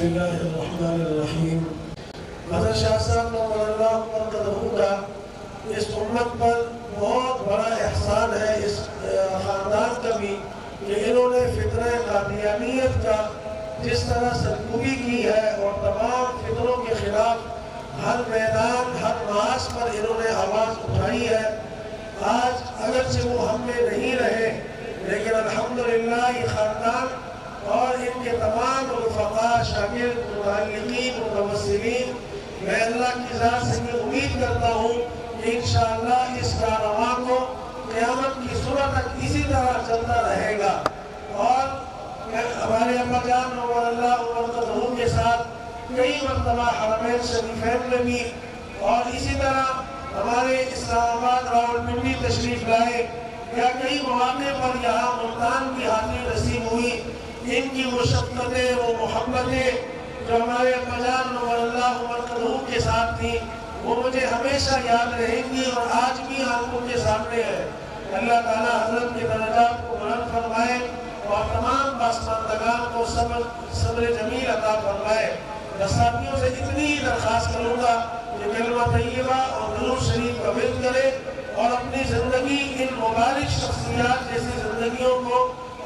بسم اللہ الرحمن الرحیم۔ حضرت شاہ صاحب نور اللہ برکتہ کا اس امت پر بہت بڑا احسان ہے، اس خاندان کا بھی، کہ انہوں نے فطرہ قادیانیت کا جس طرح سرکوبی کی ہے اور تمام فطروں کے خلاف ہر میدان ہر محاذ پر انہوں نے آواز اٹھائی ہے۔ آج اگرچہ وہ ہم میں نہیں رہے لیکن الحمدللہ یہ خاندان اور ان کے تمام رفقاء، شاگرد، متعلقین، متوسلین، میں اللہ کی ذات سے یہ امید کرتا ہوں کہ انشاءاللہ اس کارواں کو قیامت کی صبح تک اسی طرح چلتا رہے گا، اور ہمارے ابا جان نور اللہ برکتہ کے ساتھ کئی مرتبہ حرمین شریفین میں بھی، اور اسی طرح ہمارے اسلام آباد راولپنڈی تشریف لائے یا کئی مواقع پر یہاں ملتان کی حاضری نصیب ہوئی۔ ان کی وہ شفقتیں، وہ محبتیں جو ہمارے ابا جان نور اللہ برکتہ کے ساتھ تھیں، وہ مجھے ہمیشہ یاد رہیں گی اور آج بھی آنکھوں کے سامنے ہے۔ اللہ تعالیٰ حضرت کے درجات کو بلند فرمائے اور تمام پسماندگان کو صبر جمیل عطا فرمائے۔ ساتھیوں سے اتنی ہی درخواست کروں گا کہ کلمہ طیبہ اور درود شریف کا ورد کرے اور اپنی زندگی ان مبارک شخصیات جیسی زندگیوں کو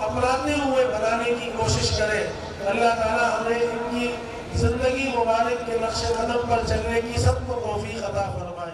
اپناتے ہوئے بنانے کی کوشش کرے۔ اللہ تعالیٰ ہمیں ان کی زندگی مبارک کے نقش قدم پر چلنے کی سب کو توفیق عطا فرمائے۔